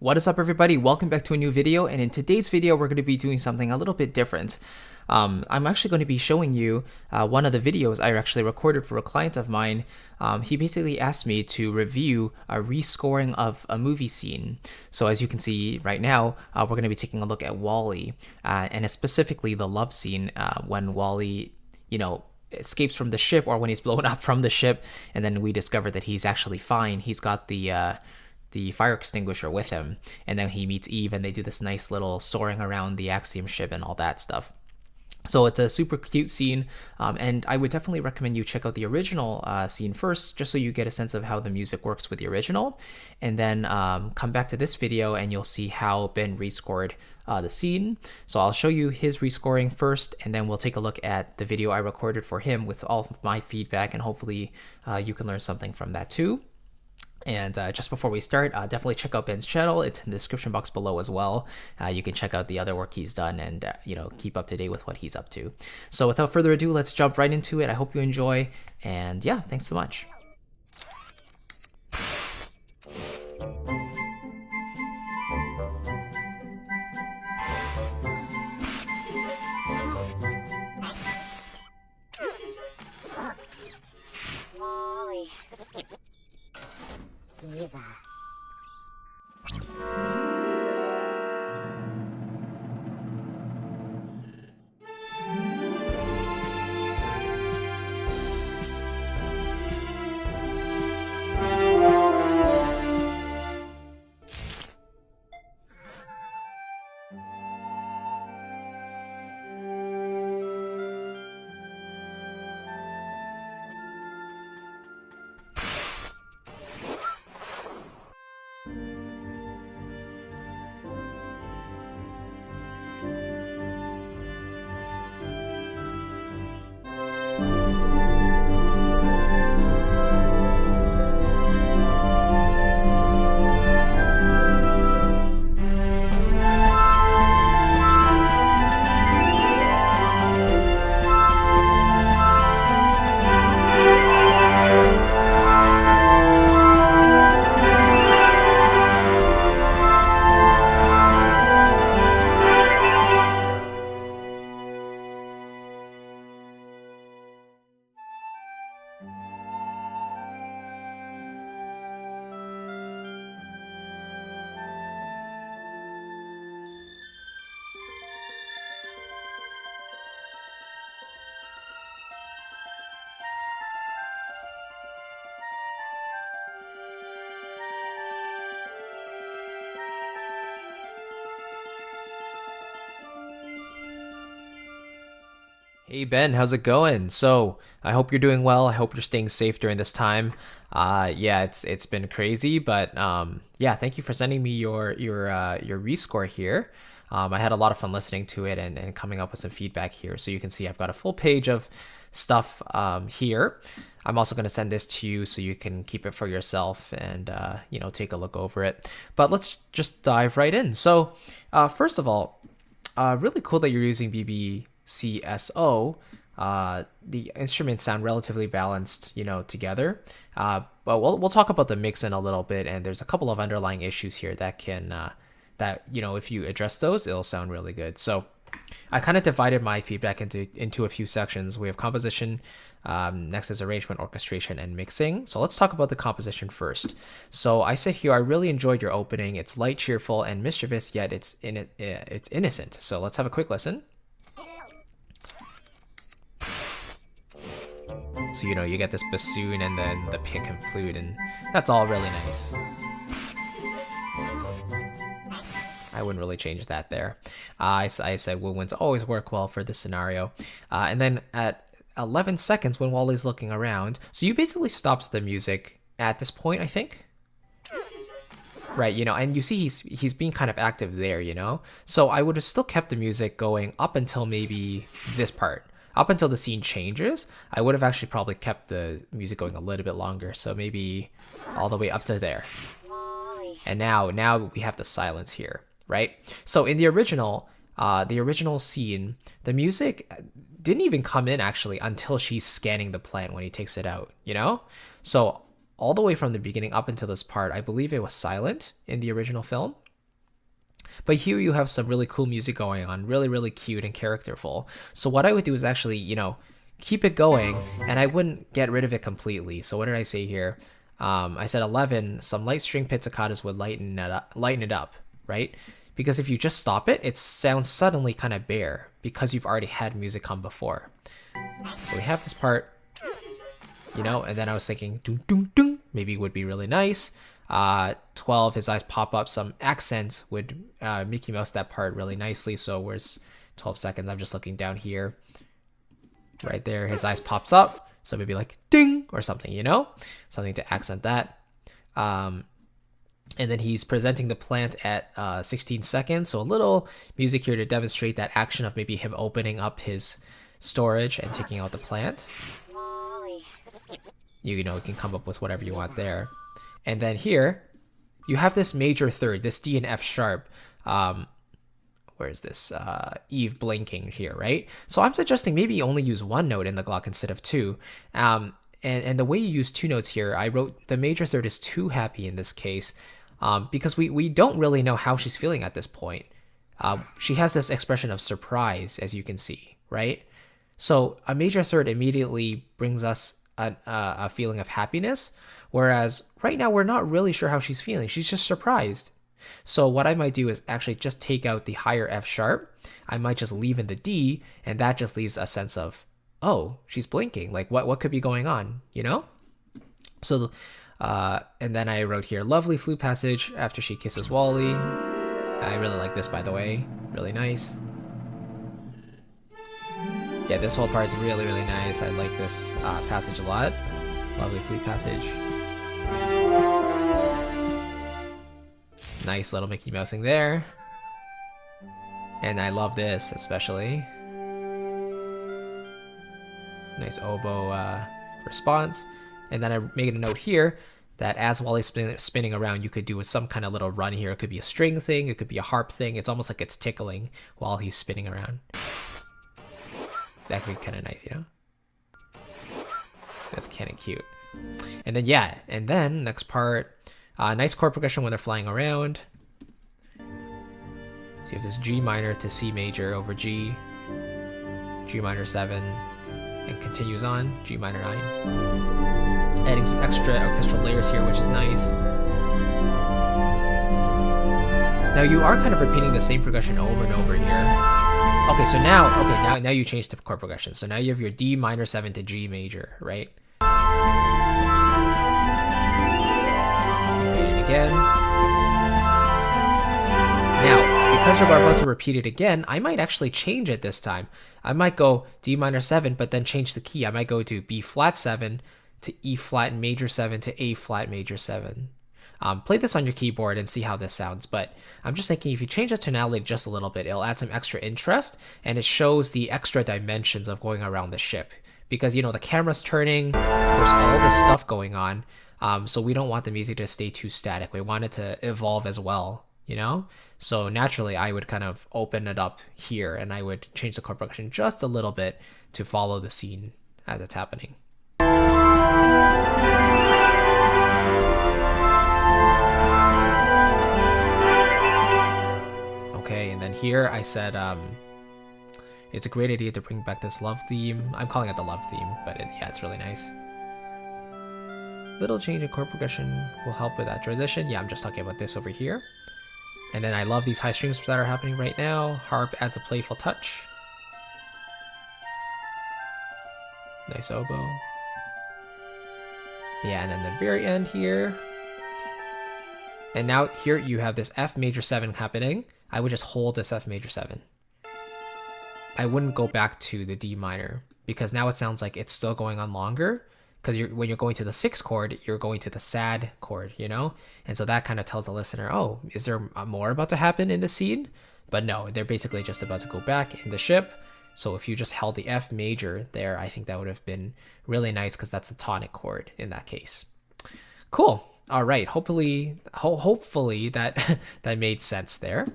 What is up, everybody? Welcome back to a new video, and in today's video we're going to be doing something a little bit different. I'm actually going to be showing you one of the videos I actually recorded for a client of mine. He basically asked me to review a rescoring of a movie scene. So as you can see right now, we're going to be taking a look at Walle, and specifically the love scene when Walle, escapes from the ship, or when he's blown up from the ship, and then we discover that he's actually fine. He's got the fire extinguisher with him, and then he meets Eve and they do this nice little soaring around the Axiom ship and all that stuff. So it's a super cute scene, and I would definitely recommend you check out the original scene first, just so you get a sense of how the music works with the original, and then come back to this video and you'll see how Ben rescored the scene. So I'll show you his rescoring first, and then we'll take a look at the video I recorded for him with all of my feedback, and hopefully you can learn something from that too. And just before we start, definitely check out Ben's channel. It's in the description box below as well. You can check out the other work he's done and, keep up to date with what he's up to. So without further ado, let's jump right into it. I hope you enjoy. And yeah, thanks so much. Eva. Hey Ben, how's it going? So I hope you're doing well. I hope you're staying safe during this time. Yeah, it's been crazy, but yeah, thank you for sending me your rescore here. I had a lot of fun listening to it and coming up with some feedback here. So you can see I've got a full page of stuff here. I'm also going to send this to you so you can keep it for yourself and take a look over it. But let's just dive right in. So first of all, really cool that you're using BBCSO. The instruments sound relatively balanced, together. But we'll talk about the mix in a little bit, and there's a couple of underlying issues here that can if you address those, it'll sound really good. So I kind of divided my feedback into a few sections. We have composition, next is arrangement, orchestration, and mixing. So let's talk about the composition first. So I said here, I really enjoyed your opening. It's light, cheerful, and mischievous, yet it's innocent. So let's have a quick listen. So you get this bassoon and then the pick and flute, and that's all really nice. I wouldn't really change that there. I said woodwinds always work well for this scenario. And then at 11 seconds when Wally's looking around, so you basically stopped the music at this point, I think. Right, and you see he's being kind of active there, So I would have still kept the music going up until maybe this part. Up until the scene changes, I would have actually probably kept the music going a little bit longer. So maybe all the way up to there. And now we have the silence here, right? So in the original scene, the music didn't even come in actually until she's scanning the plant when he takes it out, So all the way from the beginning up until this part, I believe it was silent in the original film. But here you have some really cool music going on, really, really cute and characterful. So what I would do is actually, you know, keep it going, and I wouldn't get rid of it completely. So what did I say here? I said 11, some light string pizzicattas would lighten it up, right? Because if you just stop it, it sounds suddenly kind of bare because you've already had music come before. So we have this part, you know, and then I was thinking, doom, doom, doom, maybe would be really nice. 12, his eyes pop up, some accents would Mickey Mouse that part really nicely. So where's 12 seconds? I'm just looking down here. Right there, his eyes pops up. So maybe like ding or something, you know? Something to accent that. And then he's presenting the plant at 16 seconds. So a little music here to demonstrate that action of maybe him opening up his storage and taking out the plant. You know, you can come up with whatever you want there. And then here, you have this major third, this D and F sharp. Where is this? Eve blinking here, right? So I'm suggesting maybe you only use one note in the Glock instead of two. And the way you use two notes here, I wrote the major third is too happy in this case because we don't really know how she's feeling at this point. She has this expression of surprise, as you can see, right? So a major third immediately brings us a feeling of happiness, whereas right now we're not really sure how she's feeling. She's just surprised. So what I might do is actually just take out the higher F sharp. I might just leave in the D, and that just leaves a sense of, oh, she's blinking. Like what could be going on, you know? So, and then I wrote here, lovely flute passage after she kisses Walle. I really like this, by the way. Really nice. Yeah, this whole part's really, really nice. I like this passage a lot. Lovely flute passage. Nice little Mickey Mousing there. And I love this especially. Nice oboe response. And then I made a note here that as Walle's spinning around, you could do some kind of little run here. It could be a string thing, it could be a harp thing. It's almost like it's tickling while he's spinning around. That could be kind of nice, you know? That's kind of cute. And then, yeah, and then next part, nice chord progression when they're flying around. So you have this G minor to C major over G, G minor 7, and continues on, G minor 9. Adding some extra orchestral layers here, which is nice. Now you are kind of repeating the same progression over and over here. Okay, so now you change the chord progression. So now you have your D minor 7 to G major, right? Again. Now, because we're about to repeat it again, I might actually change it this time. I might go D minor 7, but then change the key. I might go to B flat 7 to E flat major 7 to A flat major 7. Play this on your keyboard and see how this sounds, but I'm just thinking if you change the tonality just a little bit, it'll add some extra interest, and it shows the extra dimensions of going around the ship. Because, you know, the camera's turning, there's all this stuff going on, so we don't want the music to stay too static. We want it to evolve as well, you know? So naturally, I would kind of open it up here, and I would change the chord progression just a little bit to follow the scene as it's happening. Okay, and then here I said, it's a great idea to bring back this love theme. I'm calling it the love theme, but yeah, it's really nice. Little change in chord progression will help with that transition. Yeah, I'm just talking about this over here. And then I love these high strings that are happening right now. Harp adds a playful touch. Nice oboe. Yeah, and then the very end here. And now here you have this F major 7 happening. I would just hold this F major 7. I wouldn't go back to the D minor because now it sounds like it's still going on longer. Because when you're going to the 6th chord, you're going to the sad chord, you know? And so that kind of tells the listener, oh, is there more about to happen in the scene? But no, they're basically just about to go back in the ship. So if you just held the F major there, I think that would have been really nice because that's the tonic chord in that case. Cool. All right. Hopefully that that made sense there.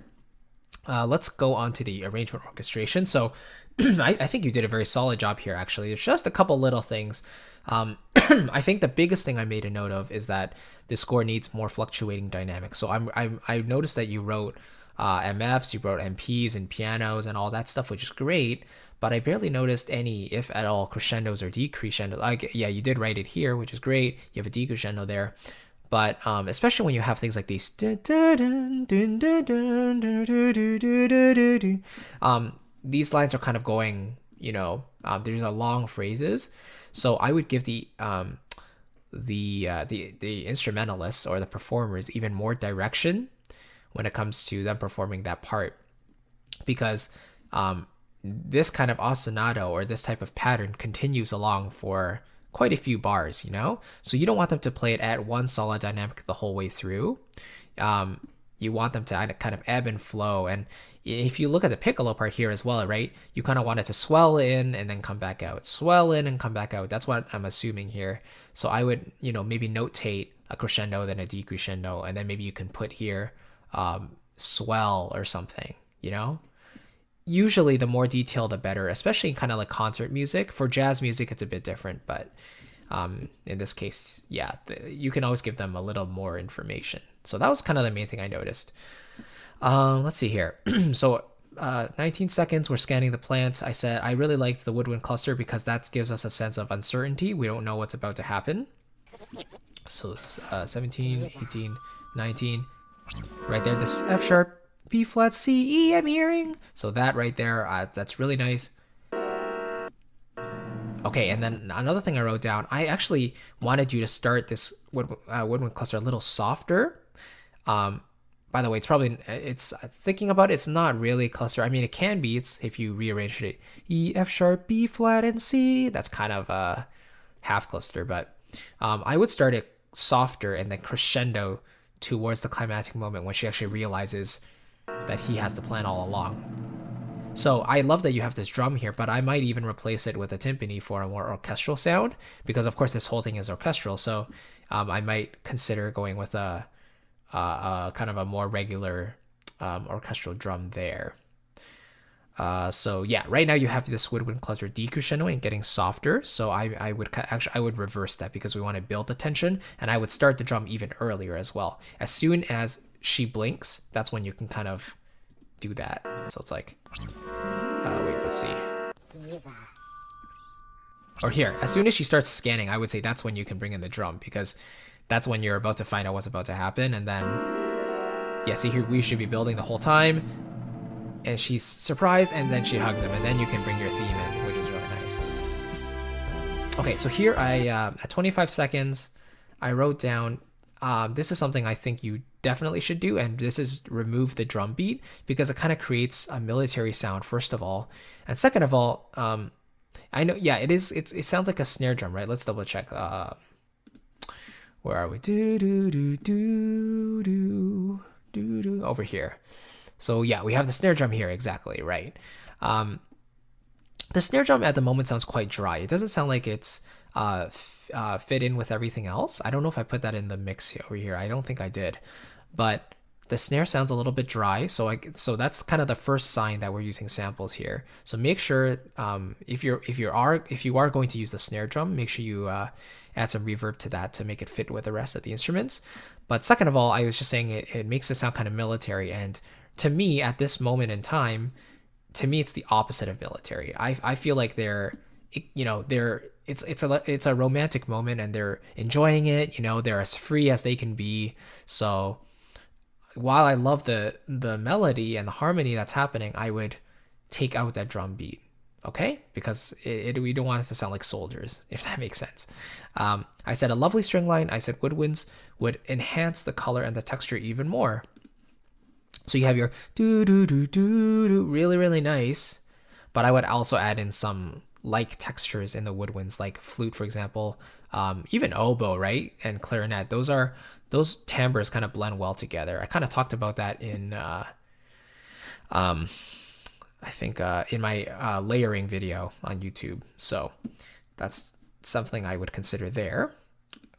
Let's go on to the arrangement orchestration. So I think you did a very solid job here, actually. There's just a couple little things. I think the biggest thing I made a note of is that the score needs more fluctuating dynamics. So I noticed that you wrote MFs, you wrote MPs and pianos and all that stuff, which is great. But I barely noticed any, if at all, crescendos or decrescendos. Like, yeah, you did write it here, which is great. You have a decrescendo there. But especially when you have things like these, these lines are kind of going, there's a long phrases. So I would give the instrumentalists or the performers even more direction when it comes to them performing that part, because this kind of ostinato or this type of pattern continues along for quite a few bars, so you don't want them to play it at one solid dynamic the whole way through. You want them to kind of ebb and flow. And if you look at the piccolo part here as well, right, you kind of want it to swell in and then come back out, swell in and come back out. That's what I'm assuming here. So I would, maybe notate a crescendo, then a decrescendo, and then maybe you can put here swell or something, Usually the more detailed the better, especially in kind of like concert music. For jazz music it's a bit different, but in this case, yeah, you can always give them a little more information. So that was kind of the main thing I noticed. Let's see here. So 19 seconds, we're scanning the plant. I said I really liked the woodwind cluster because that gives us a sense of uncertainty. We don't know what's about to happen. So 17, 18, 19, right there, this F sharp, B flat, C, E I'm hearing. So that right there, that's really nice. Okay, and then another thing I wrote down, I actually wanted you to start this woodwind cluster a little softer. By the way, it's thinking about it, it's not really a cluster. I mean, it can be, it's if you rearrange it, E, F sharp, B flat, and C, that's kind of a half cluster, but I would start it softer and then crescendo towards the climactic moment when she actually realizes that he has the plan all along. So I love that you have this drum here, but I might even replace it with a timpani for a more orchestral sound, because of course this whole thing is orchestral. So I might consider going with a kind of a more regular orchestral drum there. So yeah, right now you have this woodwind cluster decrescendo and getting softer. So I would reverse that, because we want to build the tension, and I would start the drum even earlier as well. As soon as she blinks, that's when you can kind of do that. So it's like, wait, let's see. Or here, as soon as she starts scanning, I would say that's when you can bring in the drum, because that's when you're about to find out what's about to happen. And then, yeah, see here, we should be building the whole time. And she's surprised, and then she hugs him, and then you can bring your theme in, which is really nice. Okay, so here at 25 seconds, I wrote down, this is something I think you definitely should do, and this is remove the drum beat, because it kind of creates a military sound, first of all. And second of all, I know, yeah, it sounds like a snare drum, right? Let's double check. Where are we? Over here. So yeah, we have the snare drum here, exactly, right. The snare drum at the moment sounds quite dry. It doesn't sound like it's fit in with everything else. I don't know if I put that in the mix over here. I don't think I did. But the snare sounds a little bit dry, so that's kind of the first sign that we're using samples here. So make sure if you are going to use the snare drum, make sure you add some reverb to that to make it fit with the rest of the instruments. But second of all, I was just saying it makes it sound kind of military, and to me at this moment in time, it's the opposite of military. I feel like it's a romantic moment and they're enjoying it. They're as free as they can be. So while I love the melody and the harmony that's happening, I would take out that drum beat, okay? Because we don't want it to sound like soldiers, if that makes sense. I said a lovely string line. I said woodwinds would enhance the color and the texture even more. So you have your do do do do do, really really nice, but I would also add in some like textures in the woodwinds, like flute, for example, even oboe, right, and clarinet. Those timbres kind of blend well together. I kind of talked about that in I think in my layering video on YouTube. So that's something I would consider there.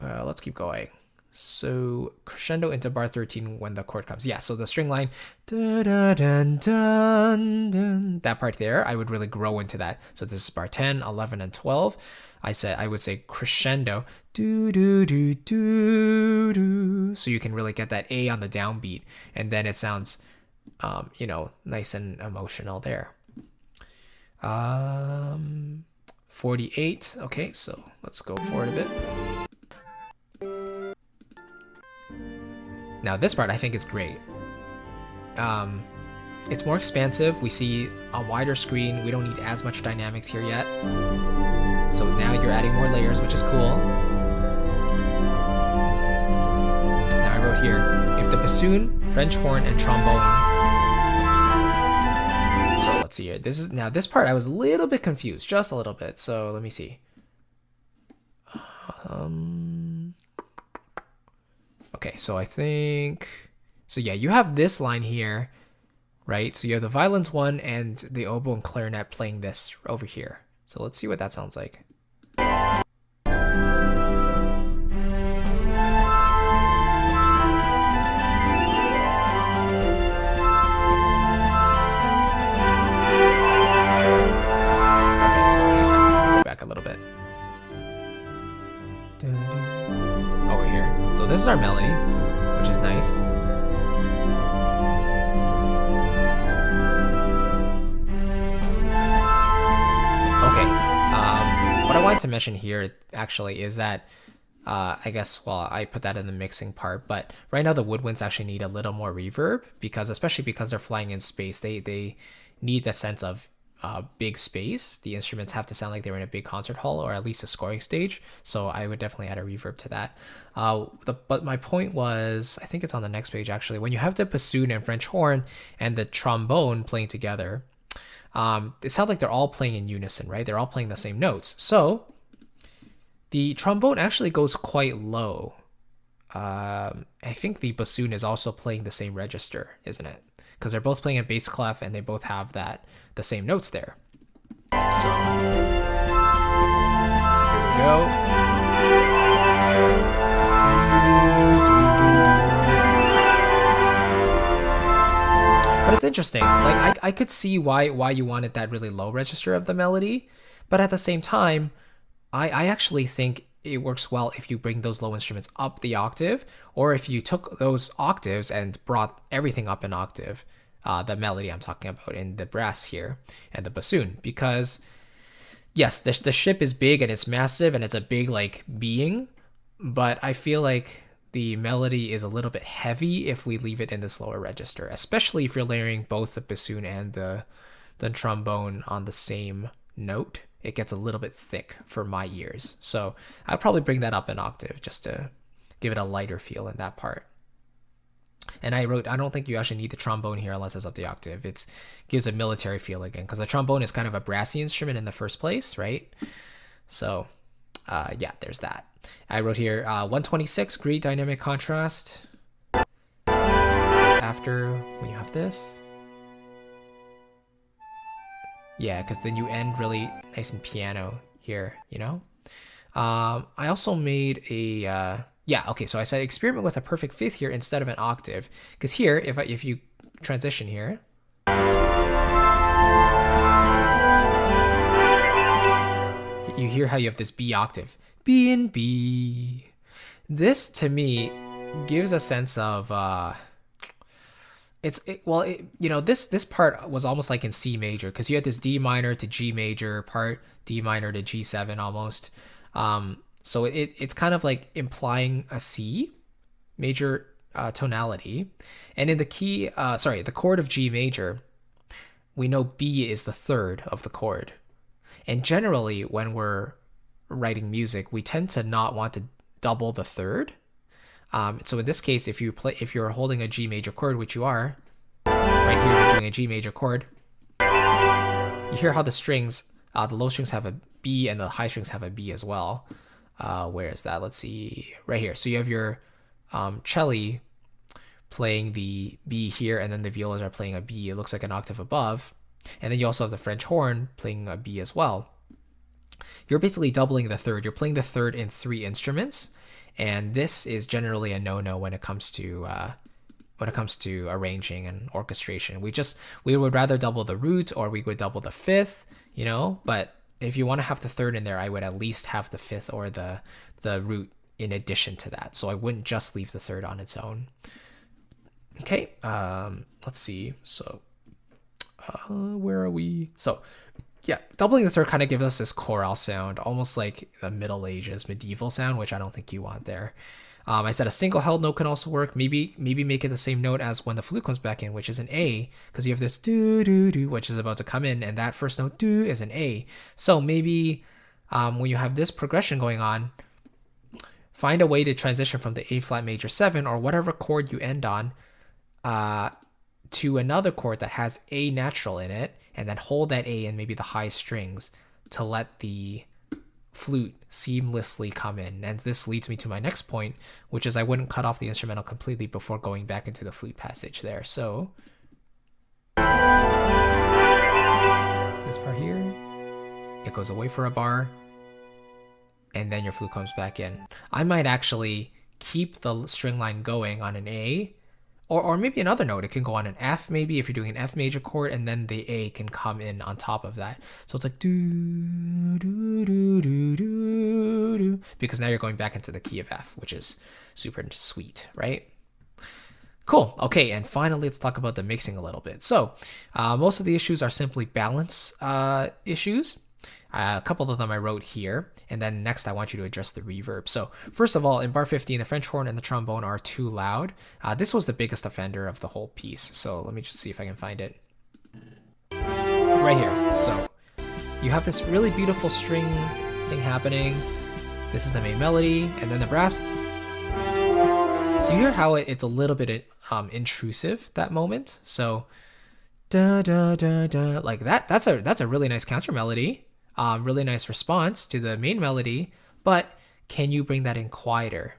Let's keep going. So crescendo into bar 13 when the chord comes. Yeah, so the string line, da, da, dun, dun, dun, that part there, I would really grow into that. So this is bar 10, 11, and 12. I would say crescendo, do, do, do, do, do. So you can really get that A on the downbeat. And then it sounds you know, nice and emotional there. 48. Okay, so let's go forward a bit. Now this part I think is great. It's more expansive. We see a wider screen. We don't need as much dynamics here yet. So now you're adding more layers, which is cool. Now I wrote here, if the bassoon, French horn, and trombone. So let's see here. This part I was a little bit confused, just a little bit. So let me see. Okay, so I think, so yeah, you have this line here, right? So you have the violins one and the oboe and clarinet playing this over here. So let's see what that sounds like. Okay, so go back a little bit. Over here. So this is our melody, which is nice. What I wanted to mention here actually is that I guess, well, I put that in the mixing part, but right now the woodwinds actually need a little more reverb because, especially because they're flying in space, they need the sense of big space. The instruments have to sound like they're in a big concert hall or at least a scoring stage. So I would definitely add a reverb to that. But my point was, I think it's on the next page actually, when you have the bassoon and French horn and the trombone playing together, it sounds like they're all playing in unison, right? They're all playing the same notes. So the trombone actually goes quite low. I think the bassoon is also playing the same register, isn't it? Because they're both playing a bass clef and they both have the same notes there. So here we go. But it's interesting. Like I could see why you wanted that really low register of the melody, but at the same time, I actually think it works well if you bring those low instruments up the octave, or if you took those octaves and brought everything up an octave, the melody I'm talking about in the brass here and the bassoon, because yes, the ship is big and it's massive and it's a big like being, but I feel like the melody is a little bit heavy if we leave it in this lower register, especially if you're layering both the bassoon and the trombone on the same note. It gets a little bit thick for my ears. So I'd probably bring that up an octave just to give it a lighter feel in that part. And I wrote, I don't think you actually need the trombone here unless it's up the octave. It gives a military feel again, because the trombone is kind of a brassy instrument in the first place, right? So yeah, there's that. I wrote here 126, great dynamic contrast. It's after when you have this. Yeah, because then you end really nice and piano here, you know? I also made a, yeah, okay, so I said experiment with a perfect fifth here instead of an octave. Because here, if you transition here, you hear how you have this B octave. B and B. This, to me, gives a sense of, you know, this part was almost like in C major, because you had this D minor to G major part, D minor to G7 almost. So it's kind of like implying a C major tonality. And in the key, the chord of G major, we know B is the third of the chord. And generally, when we're writing music, we tend to not want to double the third. So in this case, if you're holding a G major chord, which you are, right here you're doing a G major chord, you hear how the strings, the low strings have a B and the high strings have a B as well. Where is that? Let's see, right here. So you have your cello playing the B here, and then the violas are playing a B. It looks like an octave above. And then you also have the French horn playing a B as well. You're basically doubling the third. You're playing the third in 3 instruments. And this is generally a no-no when it comes to arranging and orchestration. We would rather double the root, or we would double the fifth, you know. But if you want to have the third in there, I would at least have the fifth or the root in addition to that. So I wouldn't just leave the third on its own. Okay, let's see. So, where are we? So, yeah, doubling the third kind of gives us this chorale sound, almost like the Middle Ages medieval sound, which I don't think you want there. I said a single held note can also work. Maybe make it the same note as when the flute comes back in, which is an A, because you have this do do do, which is about to come in, and that first note do is an A. So maybe when you have this progression going on, find a way to transition from the A flat major 7 or whatever chord you end on to another chord that has A natural in it, and then hold that A in maybe the high strings to let the flute seamlessly come in. And this leads me to my next point, which is I wouldn't cut off the instrumental completely before going back into the flute passage there. So this part here, it goes away for a bar, and then your flute comes back in. I might actually keep the string line going on an A, or maybe another note. It can go on an F, maybe if you're doing an F major chord, and then the A can come in on top of that. So it's like do do do do do do, because now you're going back into the key of F, which is super sweet, right? Cool. Okay, and finally, let's talk about the mixing a little bit. So most of the issues are simply balance issues. A couple of them I wrote here, and then next I want you to address the reverb. So first of all, in bar 15, the French horn and the trombone are too loud. This was the biggest offender of the whole piece. So let me just see if I can find it. Right here. So you have this really beautiful string thing happening. This is the main melody, and then the brass. Do you hear how it's a little bit intrusive, that moment? So da da da da, like that. That's a really nice counter melody. Really nice response to the main melody, but can you bring that in quieter?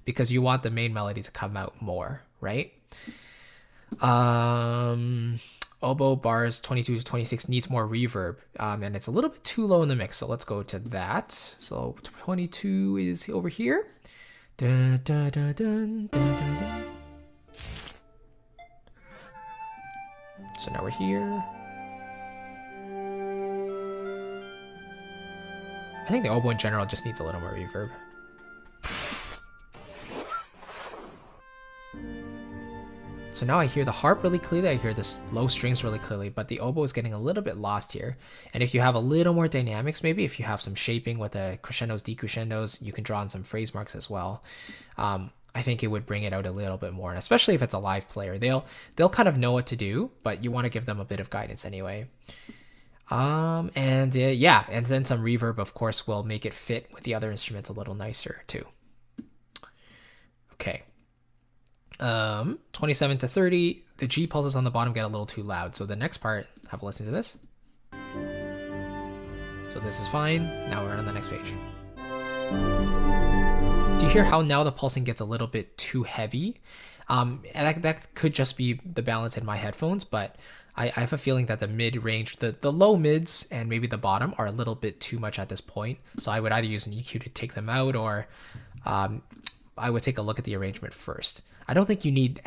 Because you want the main melody to come out more, right? Oboe bars 22 to 26 needs more reverb, and it's a little bit too low in the mix, so let's go to that. So 22 is over here. Dun, dun, dun, dun, dun, dun, dun. So now we're here. I think the oboe in general just needs a little more reverb. So now I hear the harp really clearly, I hear the low strings really clearly, but the oboe is getting a little bit lost here. And if you have a little more dynamics, maybe if you have some shaping with the crescendos, decrescendos, you can draw on some phrase marks as well. I think it would bring it out a little bit more, and especially if it's a live player, they'll kind of know what to do, but you want to give them a bit of guidance anyway. Yeah, and then some reverb, of course, will make it fit with the other instruments a little nicer too. Okay. 27 to 30, the G pulses on the bottom get a little too loud. So the next part, have a listen to this. So this is fine. Now we're on the next page. Do you hear how now the pulsing gets a little bit too heavy? And that could just be the balance in my headphones, but I have a feeling that the mid-range, the low mids and maybe the bottom are a little bit too much at this point. So I would either use an EQ to take them out, or I would take a look at the arrangement first. I don't think you need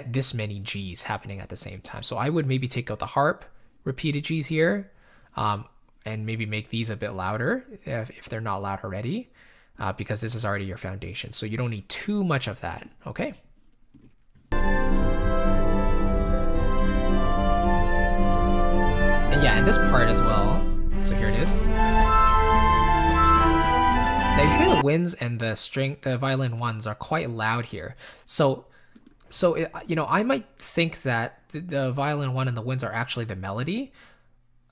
this many Gs happening at the same time. So I would maybe take out the harp repeated Gs here, and maybe make these a bit louder if they're not loud already, because this is already your foundation. So you don't need too much of that, okay? And yeah, and this part as well. So here it is. Now you hear the winds and the violin ones are quite loud here. So I might think that the violin one and the winds are actually the melody,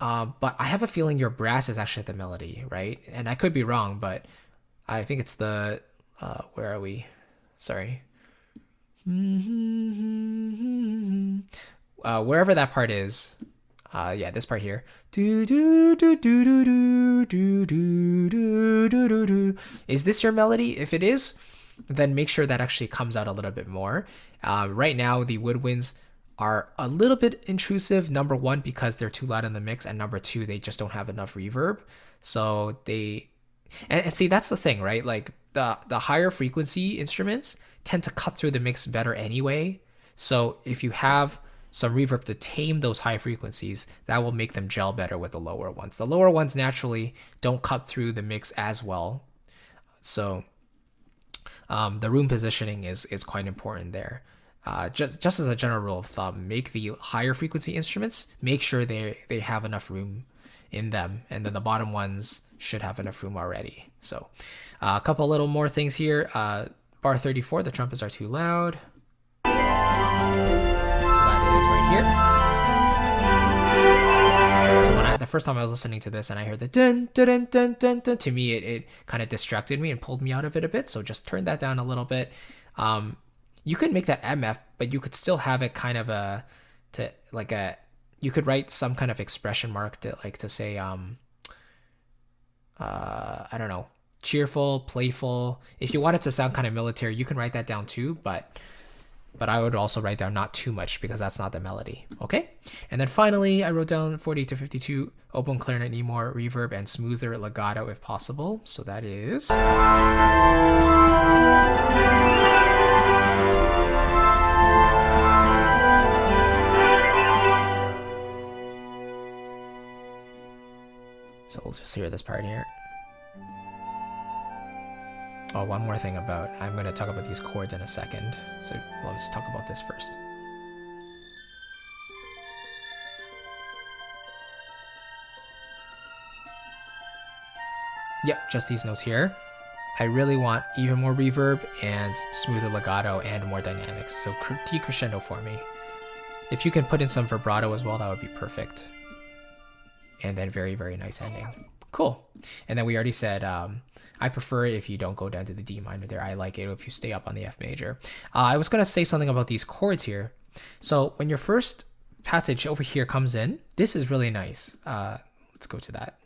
but I have a feeling your brass is actually the melody, right? And I could be wrong, but I think it's the where are we? Sorry. Wherever that part is. Yeah, this part here. Is this your melody? If it is, then make sure that actually comes out a little bit more. Right now, the woodwinds are a little bit intrusive. Number one, because they're too loud in the mix, and number two, they just don't have enough reverb. So and see, that's the thing, right? Like the higher frequency instruments tend to cut through the mix better anyway. So if you have some reverb to tame those high frequencies, that will make them gel better with the lower ones. The lower ones naturally don't cut through the mix as well. So the room positioning is quite important there. just as a general rule of thumb, make the higher frequency instruments, make sure they have enough room in them, and then the bottom ones should have enough room already. So a couple little more things here. Bar 34, the trumpets are too loud. So that is right here. So the first time I was listening to this and I heard the dun dun dun dun dun, dun, to me it kind of distracted me and pulled me out of it a bit. So just turn that down a little bit. You could make that MF, but you could still have it kind of you could write some kind of expression mark to say, I don't know, cheerful, playful. If you want it to sound kind of military, you can write that down too, but I would also write down not too much because that's not the melody. Okay. And then finally, I wrote down 40 to 52, open clarinet, need more reverb and smoother legato if possible. So that is. So we'll just hear this part here. Oh, one more thing I'm going to talk about these chords in a second. So let's talk about this first. Yep, just these notes here. I really want even more reverb and smoother legato and more dynamics. So T crescendo for me. If you can put in some vibrato as well, that would be perfect. And then very, very nice ending. Cool. And then we already said, I prefer it if you don't go down to the D minor there. I like it if you stay up on the F major. I was going to say something about these chords here. So when your first passage over here comes in, this is really nice. Let's go to that.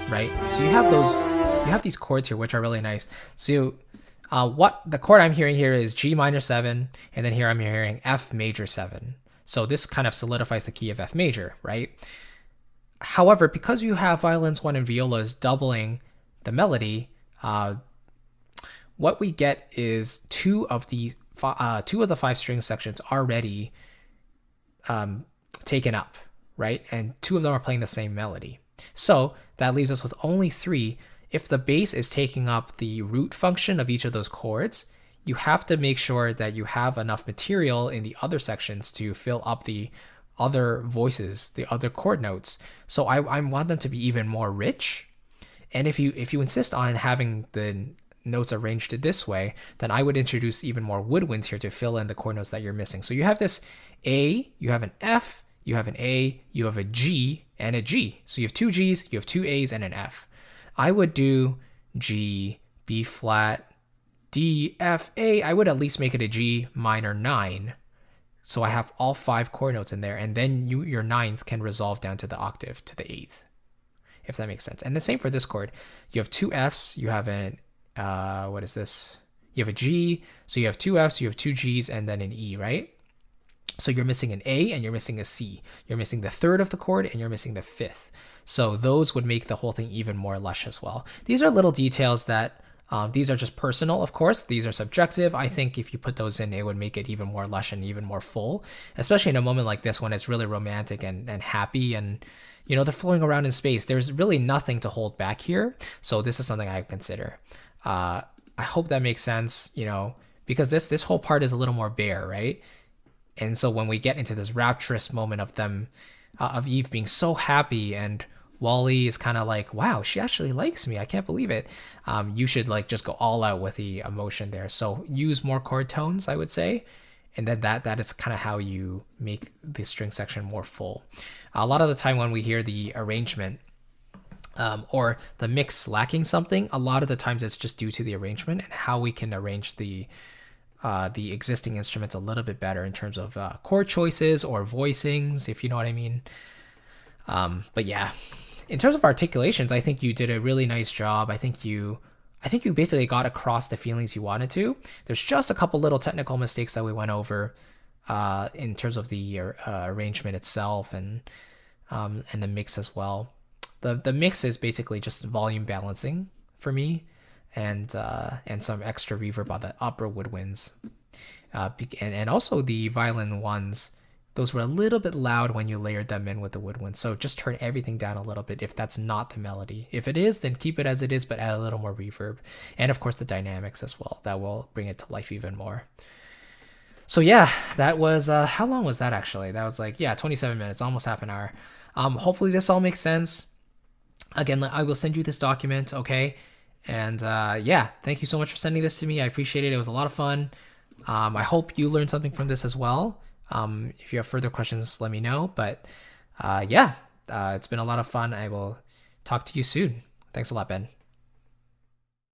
Right? So you have these chords here, which are really nice. So what the chord I'm hearing here is G minor 7, and then here I'm hearing F major 7. So this kind of solidifies the key of F major, right? However, because you have violins 1 and violas doubling the melody, what we get is two of the 5 string sections already taken up, right? And 2 of them are playing the same melody. So that leaves us with only 3. If the bass is taking up the root function of each of those chords, you have to make sure that you have enough material in the other sections to fill up the other voices, the other chord notes. So I want them to be even more rich. And if you insist on having the notes arranged this way, then I would introduce even more woodwinds here to fill in the chord notes that you're missing. So you have this A, you have an F, you have an A, you have a G, and a G. So you have 2 Gs, you have 2 As, and an F. I would do G, B flat, D, F, A. I would at least make it a G minor 9. So I have all 5 chord notes in there, and then your 9th can resolve down to the octave, to the 8th, if that makes sense. And the same for this chord. You have 2 Fs, you have an, what is this? You have a G, so you have 2 Fs, you have 2 Gs, and then an E, right? So you're missing an A and you're missing a C. You're missing the 3rd of the chord and you're missing the 5th. So those would make the whole thing even more lush as well. These are little details that, these are just personal, of course. These are subjective. I think if you put those in, it would make it even more lush and even more full, especially in a moment like this when it's really romantic and happy and, you know, they're floating around in space. There's really nothing to hold back here. So this is something I consider. I hope that makes sense, you know, because this whole part is a little more bare, right? And so when we get into this rapturous moment of them, of Eve being so happy and Walle is kind of like, wow, she actually likes me. I can't believe it. You should like just go all out with the emotion there. So use more chord tones, I would say. And then that is kind of how you make the string section more full. A lot of the time when we hear the arrangement or the mix lacking something, a lot of the times it's just due to the arrangement and how we can arrange the existing instruments a little bit better in terms of chord choices or voicings, if you know what I mean. But yeah, in terms of articulations, I think you did a really nice job. I think you basically got across the feelings you wanted to. There's just a couple little technical mistakes that we went over in terms of the arrangement itself and the mix as well. The mix is basically just volume balancing for me. And some extra reverb on the upper woodwinds. And also the violin ones those were a little bit loud when you layered them in with the woodwind. So just turn everything down a little bit if that's not the melody. If it is, then keep it as it is, but add a little more reverb. And of course the dynamics as well. That will bring it to life even more. So yeah, that was, how long was that actually? That was like, yeah, 27 minutes, almost half an hour. Hopefully this all makes sense. Again, I will send you this document, okay? And yeah, thank you so much for sending this to me. I appreciate it. It was a lot of fun. I hope you learned something from this as well. If you have further questions, let me know. But yeah, it's been a lot of fun. I will talk to you soon. Thanks a lot, Ben.